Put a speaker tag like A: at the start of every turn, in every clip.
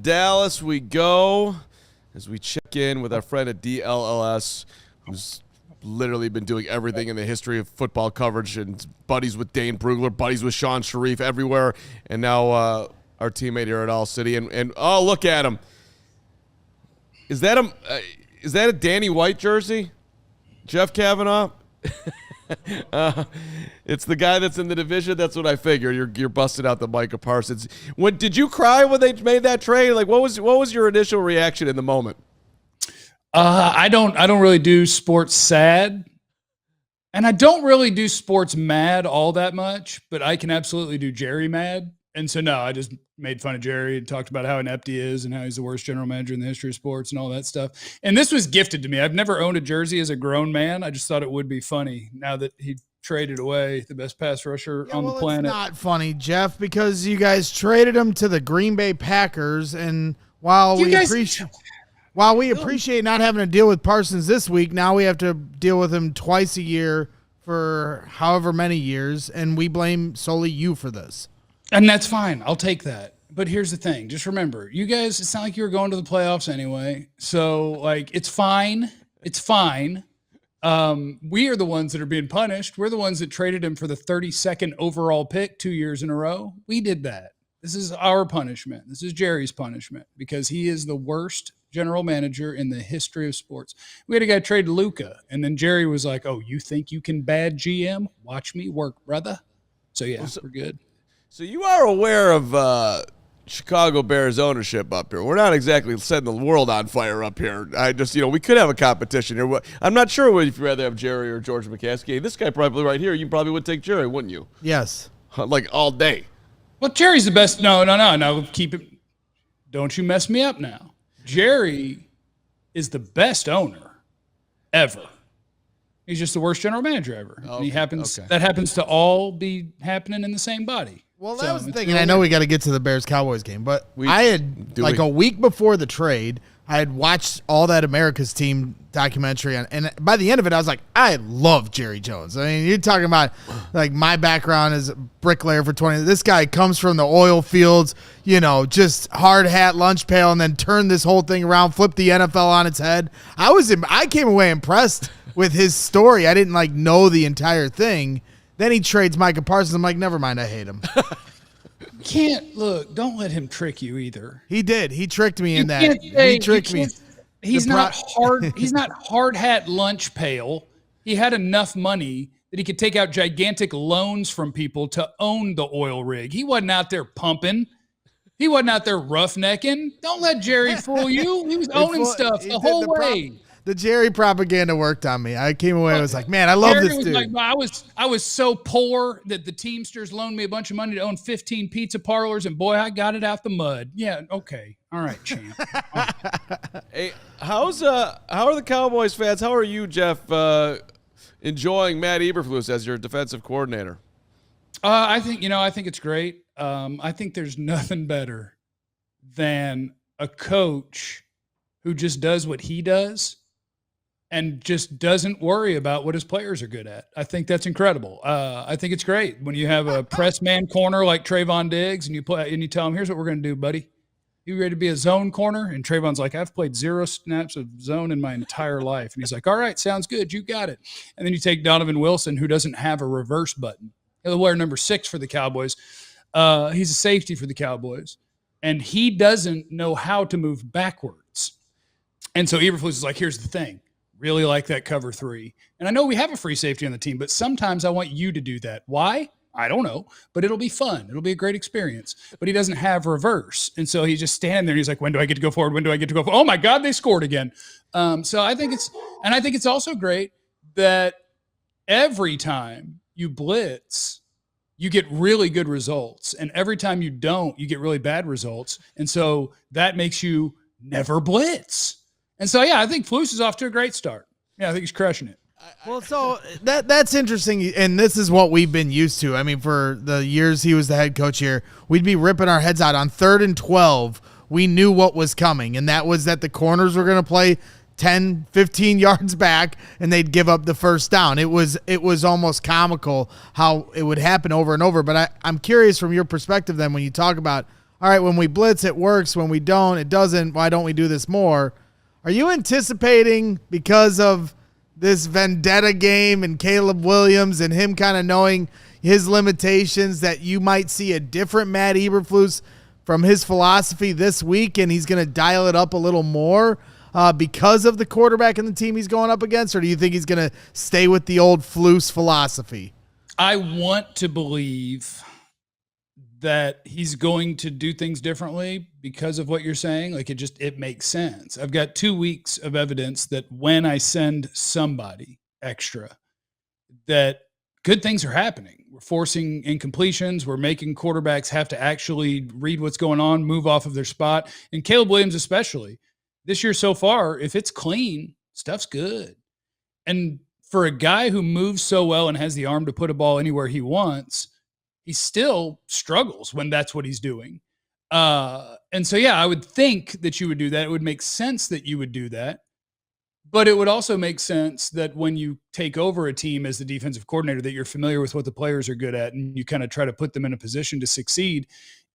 A: Dallas we go as we check in with our friend at DLLS, who's literally been doing everything in the history of football coverage, and buddies with Dane Brugler, buddies with Sean Sharif, everywhere, and now our teammate here at All City. And oh, look at him! Is that a Danny White jersey? Jeff Cavanaugh? It's the guy that's in the division. That's what I figured. You're busting out the Micah Parsons. Did you cry when they made that trade? Like, what was your initial reaction in the moment?
B: I don't really do sports sad, and I don't really do sports mad all that much, but I can absolutely do Jerry mad. And so, no, I just made fun of Jerry and talked about how inept he is and how he's the worst general manager in the history of sports and all that stuff. And this was gifted to me. I've never owned a jersey as a grown man. I just thought it would be funny now that he traded away the best pass rusher on the planet.
C: It's not funny, Jeff, because you guys traded him to the Green Bay Packers, and while we appreciate not having to deal with Parsons this week, now we have to deal with him twice a year for however many years, and we blame solely you for this.
B: And that's fine. I'll take that. But here's the thing. Just remember, you guys, it's not like you were going to the playoffs anyway. So, like, it's fine. It's fine. We are the ones that are being punished. We're the ones that traded him for the 32nd overall pick 2 years in a row. We did that. This is our punishment. This is Jerry's punishment because he is the worst general manager in the history of sports. We had a guy trade Luka, and then Jerry was like, "Oh, you think you can bad GM? Watch me work, brother." So, yeah, we're good.
A: So you are aware of Chicago Bears ownership up here. We're not exactly setting the world on fire up here. I just, we could have a competition here. I'm not sure if you'd rather have Jerry or George McCaskey. This guy probably right here, you probably would take Jerry, wouldn't you?
C: Yes.
A: Like all day.
B: Well, Jerry's the best. No. Keep it. Don't you mess me up now. Jerry is the best owner ever. He's just the worst general manager ever. Okay, and that happens to all be happening in the same body.
C: Well, that was the thing, and I know we got to get to the Bears-Cowboys game, but a week before the trade, I had watched all that America's Team documentary, and by the end of it, I was like, I love Jerry Jones. I mean, you're talking about, like, my background as a bricklayer for 20. This guy comes from the oil fields, just hard hat, lunch pail, and then turned this whole thing around, flipped the NFL on its head. I came away impressed with his story. I didn't, know the entire thing. Then he trades Micah Parsons. I'm like, never mind, I hate him.
B: Don't let him trick you either.
C: He did. He tricked me in that. He tricked me.
B: He's not hard hat lunch pail. He had enough money that he could take out gigantic loans from people to own the oil rig. He wasn't out there pumping. He wasn't out there roughnecking. Don't let Jerry fool you. He was owning stuff the whole way.
C: The Jerry propaganda worked on me. I came away. I was like, man, I love this dude.
B: I was so poor that the Teamsters loaned me a bunch of money to own 15 pizza parlors, and boy, I got it out the mud. Yeah, okay, all right, champ.
A: Hey, how are the Cowboys fans? How are you, Jeff? Enjoying Matt Eberflus as your defensive coordinator?
B: I think it's great. I think there's nothing better than a coach who just does what he does and just doesn't worry about what his players are good at. I think that's incredible. I think it's great when you have a press man corner like Trayvon Diggs and you tell him, here's what we're going to do, buddy. You ready to be a zone corner? And Trayvon's like, I've played 0 snaps of zone in my entire life. And he's like, all right, sounds good. You got it. And then you take Donovan Wilson, who doesn't have a reverse button. He'll wear number 6 for the Cowboys. He's a safety for the Cowboys. And he doesn't know how to move backwards. And so Eberflus is like, here's the thing. Really like that cover 3. And I know we have a free safety on the team, but sometimes I want you to do that. Why? I don't know, but it'll be fun. It'll be a great experience. But he doesn't have reverse. And so he's just standing there and he's like, when do I get to go forward? When do I get to go forward? Oh my God, they scored again. So I think it's also great that every time you blitz, you get really good results. And every time you don't, you get really bad results. And so that makes you never blitz. And so, yeah, I think Flus is off to a great start. Yeah, I think he's crushing it.
C: Well, so that's interesting, and this is what we've been used to. I mean, for the years he was the head coach here, we'd be ripping our heads out on 3rd and 12. We knew what was coming, and that was that the corners were going to play 10, 15 yards back, and they'd give up the first down. It was almost comical how it would happen over and over. But I'm curious from your perspective then when you talk about, all right, when we blitz, it works. When we don't, it doesn't. Why don't we do this more? Are you anticipating, because of this vendetta game and Caleb Williams and him kind of knowing his limitations, that you might see a different Matt Eberflus from his philosophy this week, and he's going to dial it up a little more because of the quarterback and the team he's going up against? Or do you think he's going to stay with the old Flus philosophy?
B: I want to believe that he's going to do things differently because of what you're saying. Like, it makes sense. I've got 2 weeks of evidence that when I send somebody extra, that good things are happening. We're forcing incompletions. We're making quarterbacks have to actually read what's going on, move off of their spot. And Caleb Williams, especially this year so far, if it's clean, stuff's good. And for a guy who moves so well and has the arm to put a ball anywhere he wants, he still struggles when that's what he's doing. And so, yeah, I would think that you would do that. It would make sense that you would do that. But it would also make sense that when you take over a team as the defensive coordinator, that you're familiar with what the players are good at, and you kind of try to put them in a position to succeed.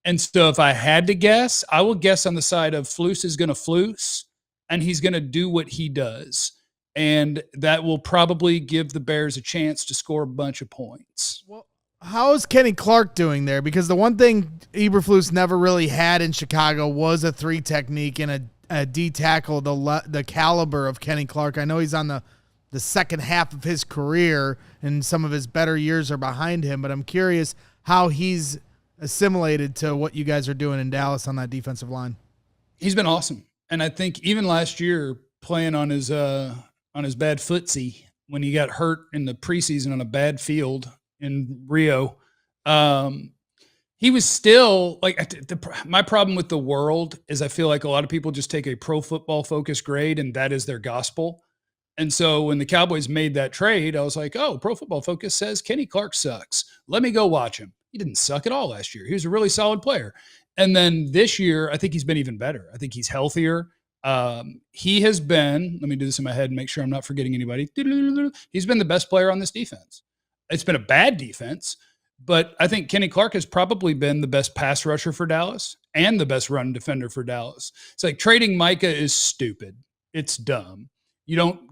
B: And so if I had to guess, I will guess on the side of Flus is going to Flus, and he's going to do what he does. And that will probably give the Bears a chance to score a bunch of points.
C: Well, how is Kenny Clark doing there? Because the one thing Eberflus never really had in Chicago was a 3 technique and a D tackle, the caliber of Kenny Clark. I know he's on the second half of his career and some of his better years are behind him, but I'm curious how he's assimilated to what you guys are doing in Dallas on that defensive line.
B: He's been awesome. And I think even last year, playing on his bad footsie when he got hurt in the preseason on a bad field in Rio, he was still like, my problem with the world is I feel like a lot of people just take a pro football focused grade and that is their gospel. And so when the Cowboys made that trade, I was like, oh, Pro Football Focus says Kenny Clark sucks. Let me go watch him. He didn't suck at all last year. He was a really solid player. And then this year, I think he's been even better. I think he's healthier. He has been, let me do this in my head and make sure I'm not forgetting anybody. He's been the best player on this defense. It's been a bad defense, but I think Kenny Clark has probably been the best pass rusher for Dallas and the best run defender for Dallas. It's like trading Micah is stupid. It's dumb.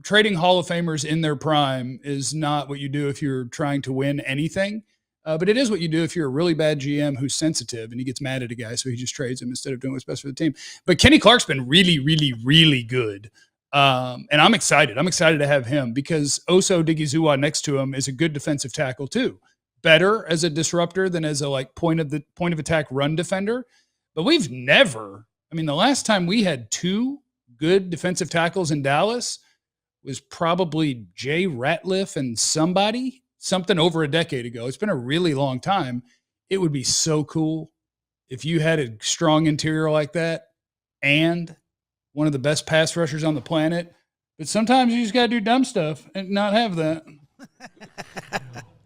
B: Trading Hall of Famers in their prime is not what you do if you're trying to win anything. But it is what you do if you're a really bad GM who's sensitive and he gets mad at a guy, so he just trades him instead of doing what's best for the team. But Kenny Clark's been really, really, really good. And I'm excited. I'm excited to have him because Oso Odighizuwa next to him is a good defensive tackle too. Better as a disruptor than as a point of attack run defender. But we've never, the last time we had 2 good defensive tackles in Dallas was probably Jay Ratliff and something over a decade ago. It's been a really long time. It would be so cool if you had a strong interior like that and one of the best pass rushers on the planet. But sometimes you just got to do dumb stuff and not have that.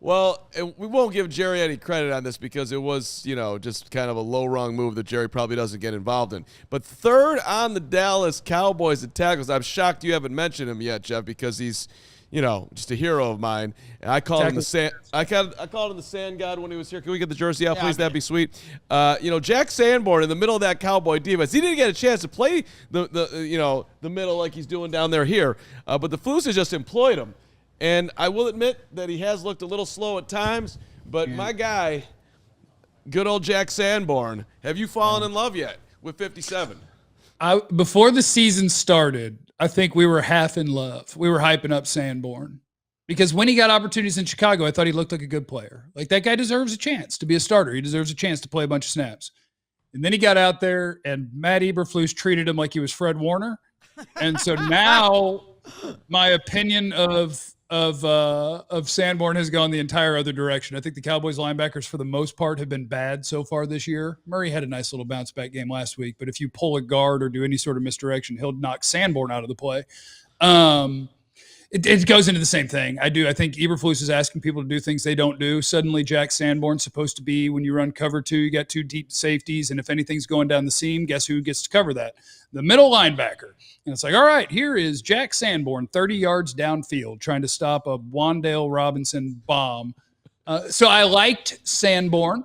A: Well, we won't give Jerry any credit on this because it was, just kind of a low-rung move that Jerry probably doesn't get involved in. But third on the Dallas Cowboys in tackles, I'm shocked you haven't mentioned him yet, Jeff, because he's, just a hero of mine. And I called him the sand. I called him the sand god when he was here. Can we get the jersey out, please? That'd be sweet. Jack Sanborn in the middle of that Cowboy defense. He didn't get a chance to play the middle like he's doing down there here. But the Flus has just employed him. And I will admit that he has looked a little slow at times, but my guy, good old Jack Sanborn, have you fallen in love yet with 57?
B: Before the season started, I think we were half in love. We were hyping up Sanborn because when he got opportunities in Chicago, I thought he looked like a good player. Like, that guy deserves a chance to be a starter. He deserves a chance to play a bunch of snaps. And then he got out there and Matt Eberflus treated him like he was Fred Warner. And so now my opinion of Sanborn has gone the entire other direction. I think the Cowboys linebackers for the most part have been bad so far this year. Murray had a nice little bounce back game last week, but if you pull a guard or do any sort of misdirection, he'll knock Sanborn out of the play. It goes into the same thing. I think Eberflus is asking people to do things they don't do. Suddenly Jack Sanborn's supposed to be, when you run cover 2, you got 2 deep safeties, and if anything's going down the seam, guess who gets to cover that? The middle linebacker. And it's like, all right, here is Jack Sanborn 30 yards downfield trying to stop a Wan'Dale Robinson bomb. So I liked Sanborn,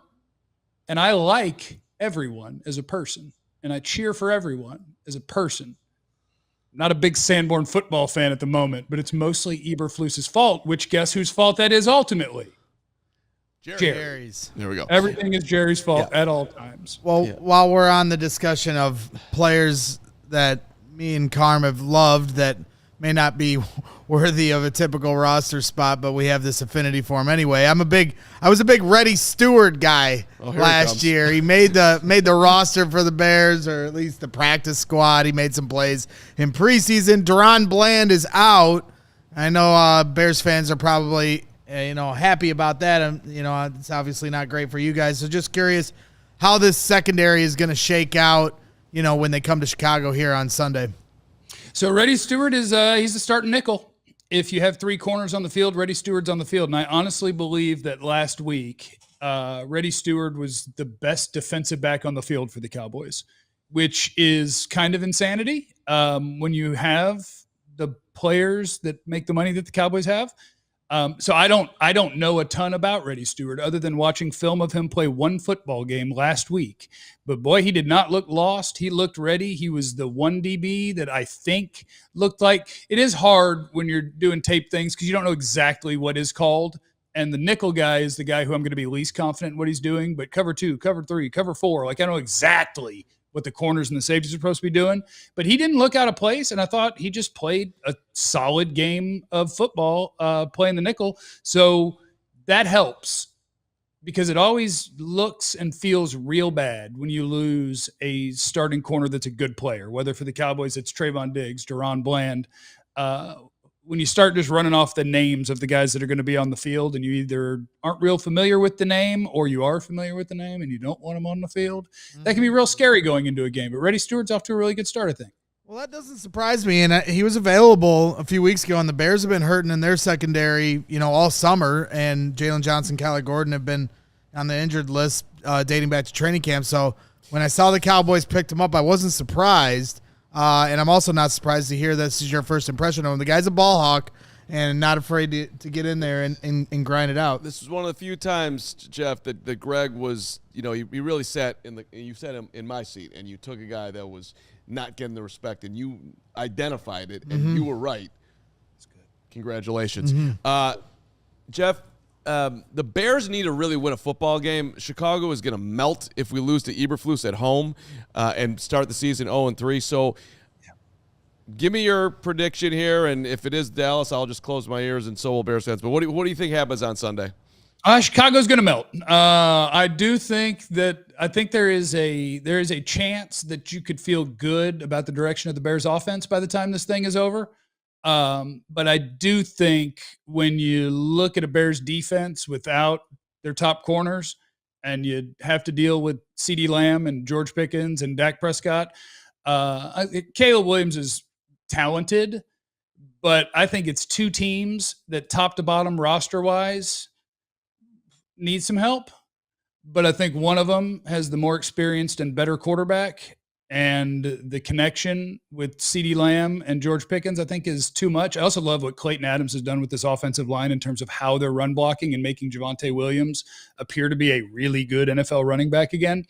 B: and I like everyone as a person, and I cheer for everyone as a person. Not a big Sanborn football fan at the moment, but it's mostly Eberflus's fault, which guess whose fault that is ultimately? Jerry's.
A: There we go.
B: Everything is Jerry's fault at all times.
C: Well, while we're on the discussion of players that me and Carm have loved that may not be worthy of a typical roster spot, but we have this affinity for him anyway. I was a big Reddy Stewart guy last year. He made the roster for the Bears, or at least the practice squad. He made some plays in preseason. Deron Bland is out. I know Bears fans are probably happy about that. And it's obviously not great for you guys. So just curious how this secondary is going to shake out, when they come to Chicago here on Sunday.
B: So Reddy Stewart he's the starting nickel. If you have three corners on the field, Reddy Stewart's on the field. And I honestly believe that last week, Reddy Stewart was the best defensive back on the field for the Cowboys, which is kind of insanity when you have the players that make the money that the Cowboys have. So I don't know a ton about Reddy Stewart other than watching film of him play one football game last week. But boy, he did not look lost. He looked ready. He was the one DB that I think looked like. It is hard when you're doing tape things because you don't know exactly what is called. And the nickel guy is the guy who I'm going to be least confident in what he's doing. But cover 2, cover 3, cover 4, I know exactly what the corners and the safeties are supposed to be doing. But he didn't look out of place, and I thought he just played a solid game of football playing the nickel. So that helps because it always looks and feels real bad when you lose a starting corner that's a good player, whether for the Cowboys it's Trayvon Diggs, Deron Bland. When you start just running off the names of the guys that are going to be on the field and you either aren't real familiar with the name or you are familiar with the name and you don't want them on the field, that can be real scary going into a game. But Reddy Stewart's off to a really good start, I think.
C: Well, that doesn't surprise me. And he was available a few weeks ago, and the Bears have been hurting in their secondary, all summer. And Jalen Johnson, Kyler Gordon have been on the injured list dating back to training camp. So when I saw the Cowboys picked him up, I wasn't surprised. And I'm also not surprised to hear this is your first impression of him. The guy's a ball hawk and not afraid to get in there and grind it out.
A: This was one of the few times, Jeff, that Greg was, he really sat you sat him in my seat, and you took a guy that was not getting the respect, and you identified it, and you were right. That's good. Congratulations. Jeff, the Bears need to really win a football game. Chicago is going to melt if we lose to Eberflus at home and start the season 0-3. So give me your prediction here, and if it is Dallas, I'll just close my ears, and so will Bears fans. But what do you think happens on Sunday?
B: Chicago's going to melt. I think there is a chance that you could feel good about the direction of the Bears offense by the time this thing is over. But I do think when you look at a Bears defense without their top corners and you have to deal with CeeDee Lamb and George Pickens and Dak Prescott, Caleb Williams is talented, but I think it's two teams that top to bottom roster-wise need some help. But I think one of them has the more experienced and better quarterback, and the connection with CeeDee Lamb and George Pickens, I think, is too much. I also love what Clayton Adams has done with this offensive line in terms of how they're run blocking and making Javonte Williams appear to be a really good NFL running back again.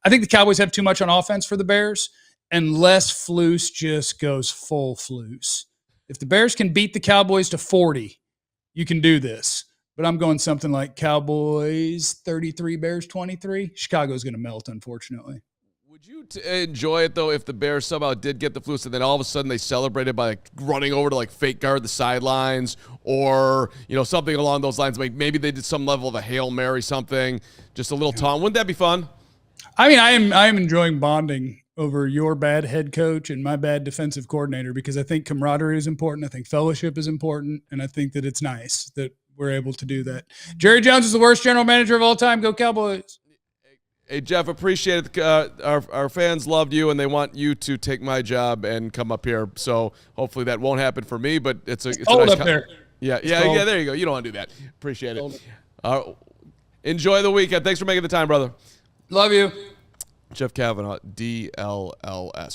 B: I think the Cowboys have too much on offense for the Bears, unless Flus just goes full Flus. If the Bears can beat the Cowboys to 40, you can do this. But I'm going something like Cowboys 33, Bears 23. Chicago's going to melt, unfortunately.
A: Would you enjoy it, though, if the Bears somehow did get the Flus and then all of a sudden they celebrated by running over to fake guard the sidelines or, something along those lines? Maybe they did some level of a Hail Mary, something, just a little taunt. Wouldn't that be fun?
B: I mean, I am enjoying bonding over your bad head coach and my bad defensive coordinator because I think camaraderie is important. I think fellowship is important. And I think that it's nice that we're able to do that. Jerry Jones is the worst general manager of all time. Go Cowboys.
A: Hey, Jeff, appreciate it. Our fans loved you, and they want you to take my job and come up here. So hopefully that won't happen for me, but it's a nice
B: up there.
A: Yeah, there you go. You don't want to do that. Appreciate it. Enjoy the weekend. Thanks for making the time, brother.
B: Love you.
A: Jeff Cavanaugh, DLLS.